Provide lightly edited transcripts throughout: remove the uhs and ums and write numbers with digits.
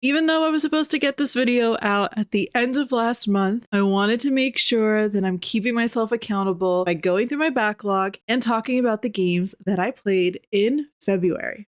Even though I was supposed to get this video out at the end of last month, I wanted to make sure that I'm keeping myself accountable by going through my backlog and talking about the games that I played in February.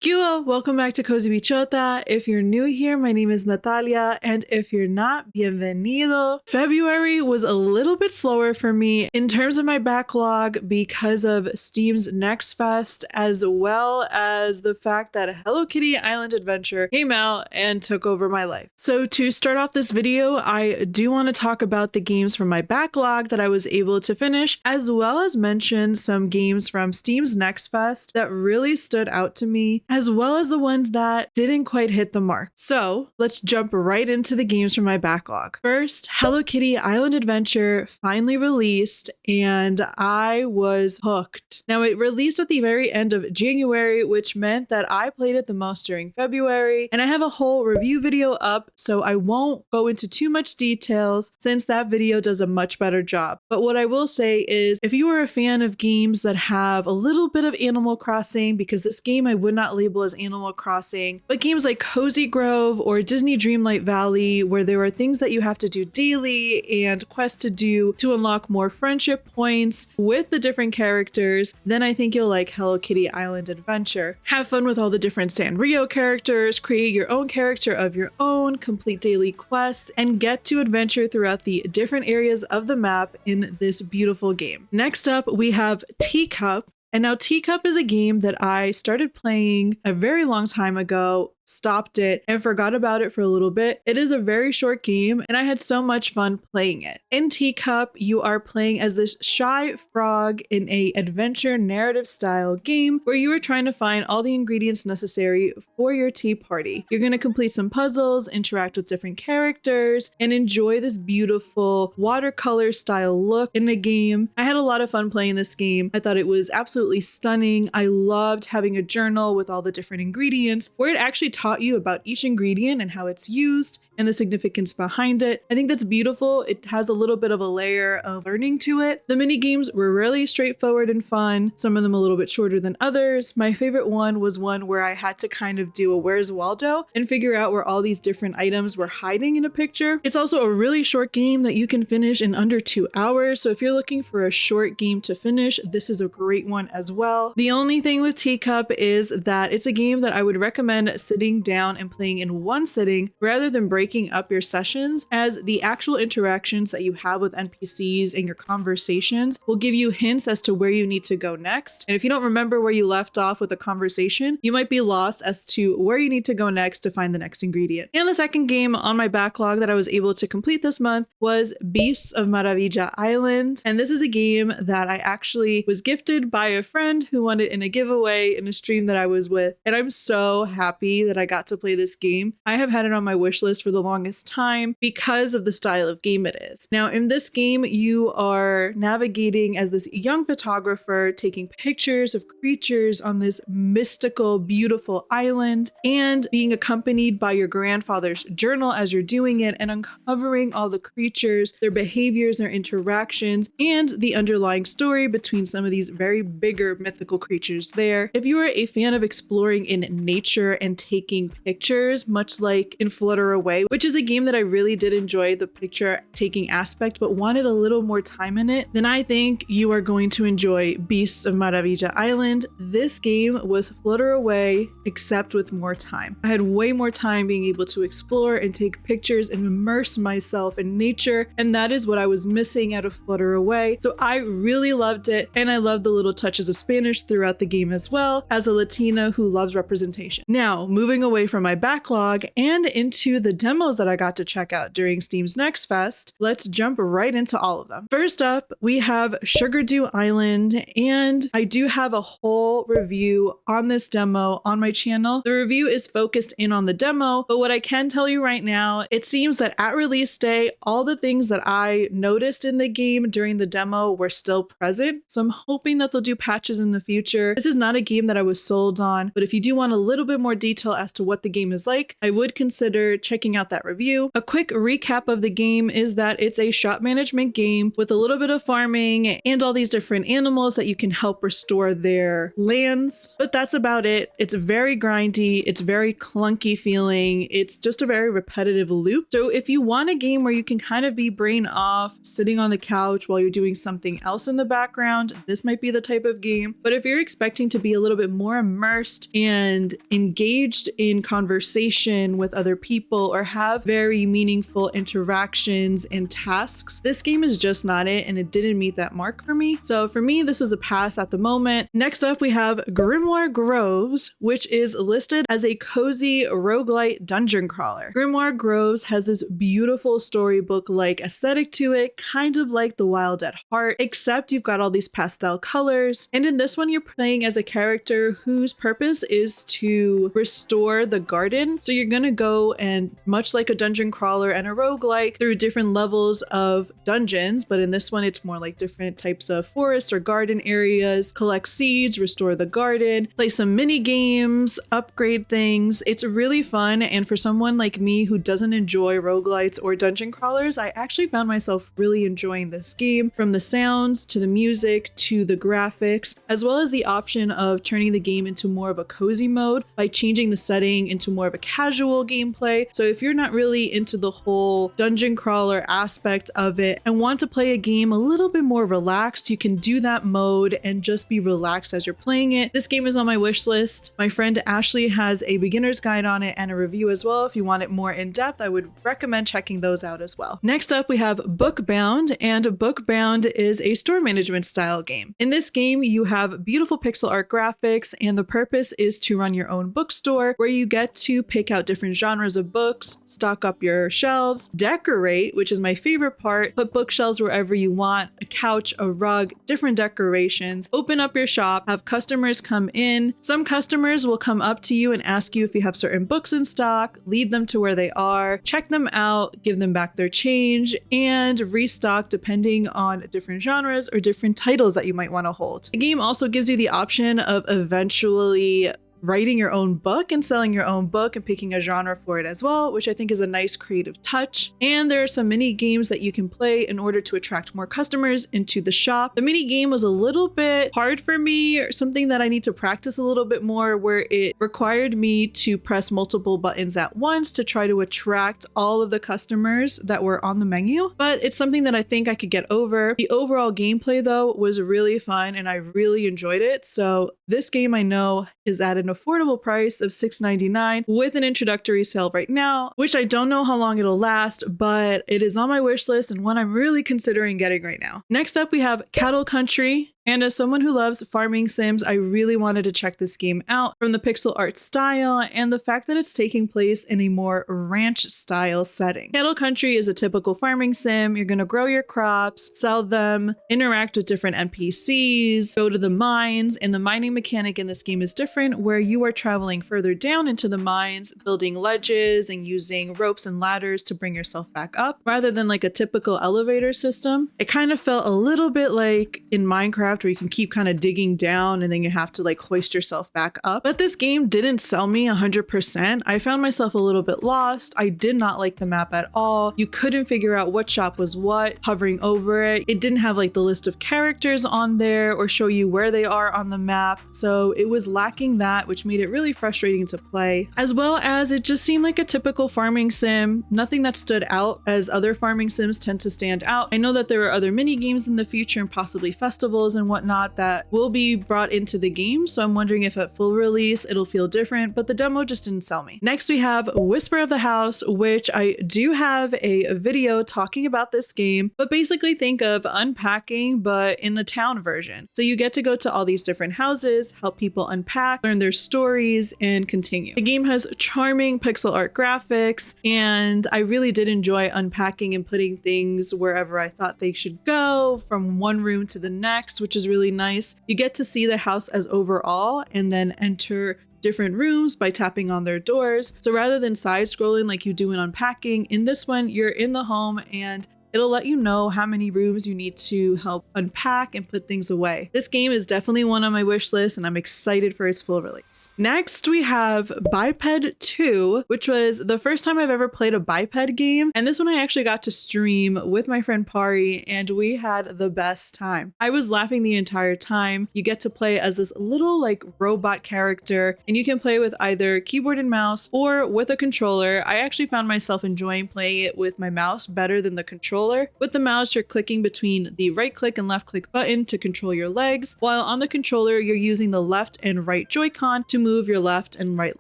Kyo, welcome back to Cozybichota. If you're new here, my name is Natalia, and if you're not, bienvenido. February was a little bit slower for me in terms of my backlog because of Steam's Next Fest, as well as the fact that Hello Kitty Island Adventure came out and took over my life. So to start off this video, I do want to talk about the games from my backlog that I was able to finish, as well as mention some games from Steam's Next Fest that really stood out to me, as well as the ones that didn't quite hit the mark. So let's jump right into the games from my backlog. First, Hello Kitty Island Adventure finally released, and I was hooked. Now, it released at the very end of January, which meant that I played it the most during February, and I have a whole review video up, so I won't go into too much details since that video does a much better job. But what I will say is, if you are a fan of games that have a little bit of Animal Crossing, because this game I would not label as Animal Crossing, but games like Cozy Grove or Disney Dreamlight Valley, where there are things that you have to do daily and quests to do to unlock more friendship points with the different characters, then I think you'll like Hello Kitty Island Adventure. Have fun with all the different Sanrio characters, create your own character of your own, complete daily quests, and get to adventure throughout the different areas of the map in this beautiful game. Next up, we have Teacup. And now Teacup is a game that I started playing a very long time ago, stopped it, and forgot about it for a little bit. It is a very short game, and I had so much fun playing it. In Teacup, you are playing as this shy frog in a adventure narrative style game where you are trying to find all the ingredients necessary for your tea party. You're going to complete some puzzles, interact with different characters, and enjoy this beautiful watercolor style look in the game. I had a lot of fun playing this game. I thought it was absolutely stunning. I loved having a journal with all the different ingredients where it actually taught you about each ingredient and how it's used and the significance behind it. I think that's beautiful. It has a little bit of a layer of learning to it. The mini games were really straightforward and fun, some of them a little bit shorter than others. My favorite one was one where I had to kind of do a Where's Waldo and figure out where all these different items were hiding in a picture. It's also a really short game that you can finish in under 2 hours, so if you're looking for a short game to finish, this is a great one as well. The only thing with Teacup is that it's a game that I would recommend sitting down and playing in one sitting rather than breaking up your sessions, as the actual interactions that you have with NPCs and your conversations will give you hints as to where you need to go next. And if you don't remember where you left off with a conversation, you might be lost as to where you need to go next to find the next ingredient. And the second game on my backlog that I was able to complete this month was Beasts of Maravilla Island. And this is a game that I actually was gifted by a friend who won it in a giveaway in a stream that I was with. And I'm so happy that I got to play this game. I have had it on my wish list for the longest time because of the style of game it is. Now, in this game, you are navigating as this young photographer, taking pictures of creatures on this mystical, beautiful island, and being accompanied by your grandfather's journal as you're doing it, and uncovering all the creatures, their behaviors, their interactions, and the underlying story between some of these very bigger mythical creatures there. If you are a fan of exploring in nature and taking pictures, much like in Flutter Away, which is a game that I really did enjoy the picture taking aspect, but wanted a little more time in it, then I think you are going to enjoy Beasts of Maravilla Island. This game was Flutter Away, except with more time. I had way more time being able to explore and take pictures and immerse myself in nature, and that is what I was missing out of Flutter Away. So I really loved it, and I loved the little touches of Spanish throughout the game as well, as a Latina who loves representation. Now, moving away from my backlog and into the demos that I got to check out during Steam's Next Fest, let's jump right into all of them. First up, we have Sugardew Island, and I do have a whole review on this demo on my channel. The review is focused in on the demo, but what I can tell you right now, it seems that at release day, all the things that I noticed in the game during the demo were still present, so I'm hoping that they'll do patches in the future. This is not a game that I was sold on, but if you do want a little bit more detail as to what the game is like, I would consider checking out that review. A quick recap of the game is that it's a shop management game with a little bit of farming and all these different animals that you can help restore their lands, but that's about it. It's very grindy, it's very clunky feeling, it's just a very repetitive loop. So if you want a game where you can kind of be brain off, sitting on the couch while you're doing something else in the background, this might be the type of game. But if you're expecting to be a little bit more immersed and engaged in conversation with other people or have very meaningful interactions and tasks, this game is just not it, and it didn't meet that mark for me. So for me, this was a pass at the moment. Next up, we have Grimoire Groves, which is listed as a cozy roguelite dungeon crawler. Grimoire Groves has this beautiful storybook-like aesthetic to it, kind of like The Wild at Heart, except you've got all these pastel colors. And in this one, you're playing as a character whose purpose is to restore the garden. So you're gonna go and, much like a dungeon crawler and a roguelike, through different levels of dungeons, but in this one, it's more like different types of forest or garden areas, collect seeds, restore the garden, play some mini games, upgrade things. It's really fun, and for someone like me who doesn't enjoy roguelites or dungeon crawlers, I actually found myself really enjoying this game, from the sounds to the music to the graphics, as well as the option of turning the game into more of a cozy mode by changing the setting into more of a casual gameplay. So if you're not really into the whole dungeon crawler aspect of it and want to play a game a little bit more relaxed, you can do that mode and just be relaxed as you're playing it. This game is on my wish list. My friend Ashley has a beginner's guide on it and a review as well. If you want it more in depth, I would recommend checking those out as well. Next up, we have Bookbound, and Bookbound is a store management style game. In this game, you have beautiful pixel art graphics, and the purpose is to run your own bookstore where you get to pick out different genres of books, stock up your shelves, decorate, which is my favorite part, put bookshelves wherever you want, a couch, a rug, different decorations, open up your shop, have customers come in. Some customers will come up to you and ask you if you have certain books in stock, lead them to where they are, check them out, give them back their change, and restock depending on different genres or different titles that you might want to hold. The game also gives you the option of eventually writing your own book and selling your own book and picking a genre for it as well, which I think is a nice creative touch. And there are some mini games that you can play in order to attract more customers into the shop. The mini game was a little bit hard for me, or something that I need to practice a little bit more, where it required me to press multiple buttons at once to try to attract all of the customers that were on the menu. But it's something that I think I could get over. The overall gameplay though was really fun and I really enjoyed it. So this game I know is at an affordable price of $6.99 with an introductory sale right now, which I don't know how long it'll last, but it is on my wish list and one I'm really considering getting right now. Next up, we have Cattle Country. And as someone who loves farming sims, I really wanted to check this game out, from the pixel art style and the fact that it's taking place in a more ranch style setting. Cattle Country is a typical farming sim. You're going to grow your crops, sell them, interact with different NPCs, go to the mines, and the mining mechanic in this game is different, where you are traveling further down into the mines, building ledges and using ropes and ladders to bring yourself back up, rather than like a typical elevator system. It kind of felt a little bit like in Minecraft, where you can keep kind of digging down and then you have to like hoist yourself back up. But this game didn't sell me 100%. I found myself a little bit lost. I did not like the map at all. You couldn't figure out what shop was what, hovering over it. It didn't have like the list of characters on there or show you where they are on the map. So it was lacking that, which made it really frustrating to play, as well as it just seemed like a typical farming sim. Nothing that stood out as other farming sims tend to stand out. I know that there are other mini games in the future and possibly festivals and whatnot that will be brought into the game, so I'm wondering if at full release it'll feel different, but the demo just didn't sell me. Next, we have Whisper of the House, which I do have a video talking about this game, but basically think of unpacking but in a town version. So you get to go to all these different houses, help people unpack, learn their stories, and continue. The game has charming pixel art graphics, and I really did enjoy unpacking and putting things wherever I thought they should go, from one room to the next, which is really nice. You get to see the house as overall and then enter different rooms by tapping on their doors. So rather than side scrolling like you do in unpacking, in this one you're in the home and It'll let you know how many rooms you need to help unpack and put things away. This game is definitely one on my wish list, and I'm excited for its full release. Next, we have Biped 2, which was the first time I've ever played a Biped game, and this one I actually got to stream with my friend Pari, and we had the best time. I was laughing the entire time. You get to play as this little like robot character, and you can play with either keyboard and mouse or with a controller. I actually found myself enjoying playing it with my mouse better than the controller. With the mouse, you're clicking between the right click and left click button to control your legs, while on the controller, you're using the left and right Joy-Con to move your left and right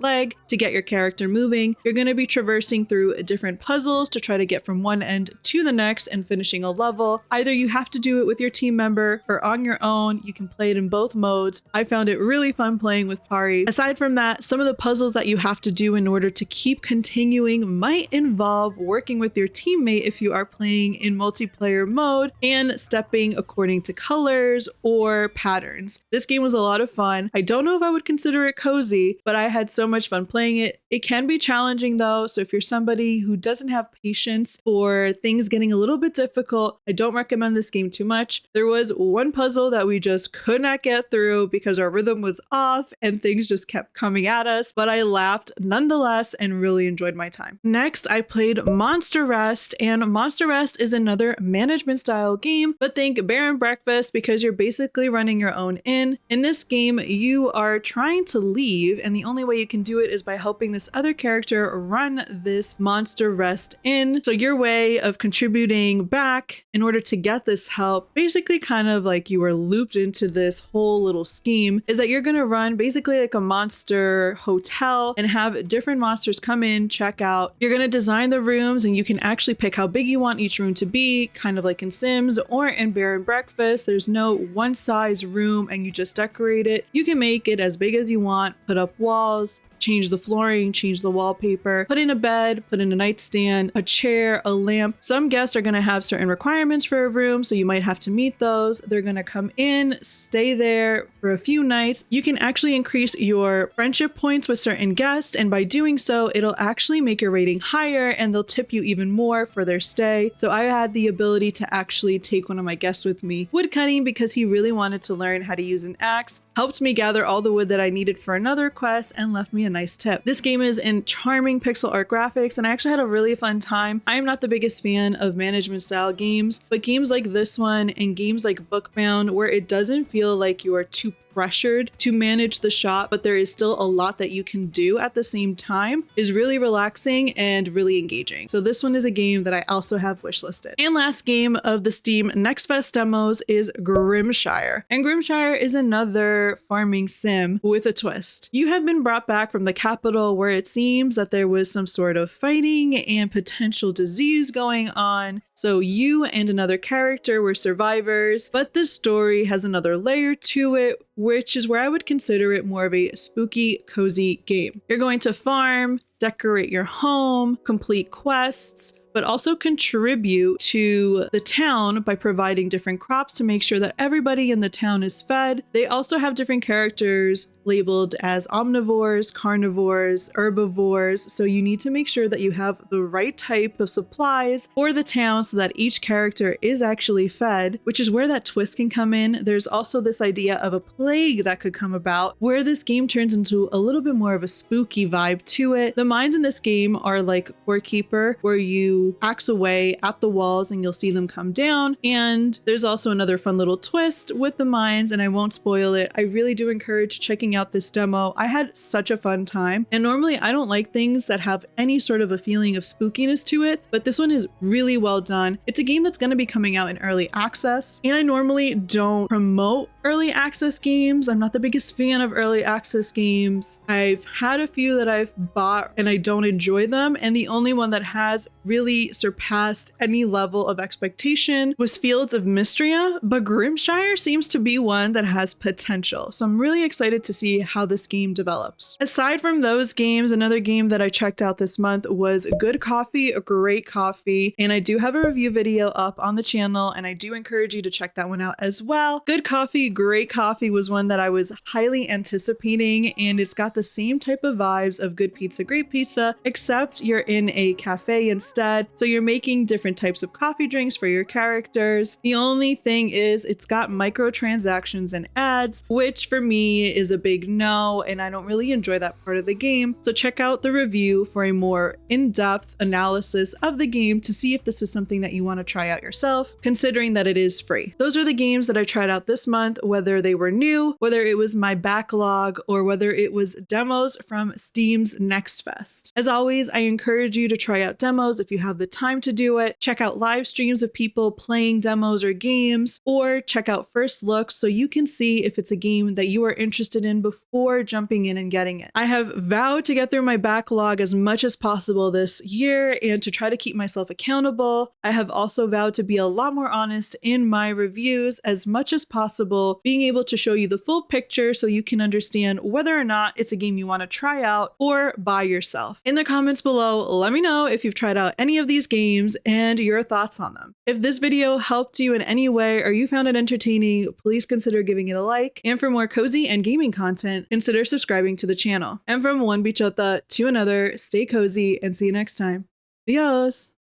leg to get your character moving. You're going to be traversing through different puzzles to try to get from one end to the next and finishing a level. Either you have to do it with your team member or on your own. You can play it in both modes. I found it really fun playing with Pari. Aside from that, some of the puzzles that you have to do in order to keep continuing might involve working with your teammate if you are playing in multiplayer mode and stepping according to colors or patterns. This game was a lot of fun. I don't know if I would consider it cozy, but I had so much fun playing it. It can be challenging though, so if you're somebody who doesn't have patience or things getting a little bit difficult, I don't recommend this game too much. There was one puzzle that we just could not get through because our rhythm was off and things just kept coming at us, but I laughed nonetheless and really enjoyed my time. Next, I played Monsterest, and Monsterest is another management style game, but think bear and breakfast because you're basically running your own inn. In this game, you are trying to leave, and the only way you can do it is by helping this other character run this Monsterest inn. So your way of contributing back in order to get this help, basically kind of like you are looped into this whole little scheme, is that you're going to run basically like a monster hotel and have different monsters come in, check out. You're going to design the rooms, and you can actually pick how big you want each room to be, kind of like in Sims or in Bear and Breakfast. There's no one size room and you just decorate it. You can make it as big as you want, put up walls, change the flooring, change the wallpaper, put in a bed, put in a nightstand, a chair, a lamp. Some guests are going to have certain requirements for a room, so you might have to meet those. They're going to come in, stay there for a few nights. You can actually increase your friendship points with certain guests, and by doing so, it'll actually make your rating higher and they'll tip you even more for their stay. So I had the ability to actually take one of my guests with me woodcutting because he really wanted to learn how to use an axe, helped me gather all the wood that I needed for another quest, and left me a nice tip. This game is in charming pixel art graphics, and I actually had a really fun time. I am not the biggest fan of management style games, but games like this one and games like Bookbound, where it doesn't feel like you are too pressured to manage the shop, but there is still a lot that you can do at the same time, is really relaxing and really engaging. So this one is a game that I also have wishlisted. And last game of the Steam Next Fest demos is Grimshire. And Grimshire is another farming sim with a twist. You have been brought back from the capital where it seems that there was some sort of fighting and potential disease going on. So you and another character were survivors, but this story has another layer to it, which is where I would consider it more of a spooky, cozy game. You're going to farm, decorate your home, complete quests, but also contribute to the town by providing different crops to make sure that everybody in the town is fed. They also have different characters labeled as omnivores, carnivores, herbivores, so you need to make sure that you have the right type of supplies for the town so that each character is actually fed, which is where that twist can come in. There's also this idea of a plague that could come about, where this game turns into a little bit more of a spooky vibe to it. The mines in this game are like Core Keeper, where you axe away at the walls and you'll see them come down. And there's also another fun little twist with the mines, and I won't spoil it. I really do encourage checking out this demo. I had such a fun time, and normally I don't like things that have any sort of a feeling of spookiness to it, but this one is really well done. It's a game that's going to be coming out in early access, and I normally don't promote early access games. I'm not the biggest fan of early access games. I've had a few that I've bought and I don't enjoy them, and the only one that has really surpassed any level of expectation was Fields of Mystria, but Grimshire seems to be one that has potential. So I'm really excited to see how this game develops. Aside from those games, another game that I checked out this month was Good Coffee, a Great Coffee, and I do have a review video up on the channel, and I do encourage you to check that one out as well. Good Coffee, Great Coffee was one that I was highly anticipating, and it's got the same type of vibes of Good Pizza, Great Pizza, except you're in a cafe instead. So you're making different types of coffee drinks for your characters. The only thing is it's got microtransactions and ads, which for me is a big no, and I don't really enjoy that part of the game. So check out the review for a more in-depth analysis of the game to see if this is something that you want to try out yourself, considering that it is free. Those are the games that I tried out this month, whether they were new, whether it was my backlog, or whether it was demos from Steam's Next Fest. As always, I encourage you to try out demos if you have the time to do it. Check out live streams of people playing demos or games, or check out first looks so you can see if it's a game that you are interested in before jumping in and getting it. I have vowed to get through my backlog as much as possible this year and to try to keep myself accountable. I have also vowed to be a lot more honest in my reviews as much as possible, being able to show you the full picture so you can understand whether or not it's a game you want to try out or buy yourself. In the comments below, let me know if you've tried out any of these games and your thoughts on them. If this video helped you in any way or you found it entertaining, please consider giving it a like. And for more cozy and gaming content, consider subscribing to the channel. And from one bichota to another, stay cozy and see you next time. Adios!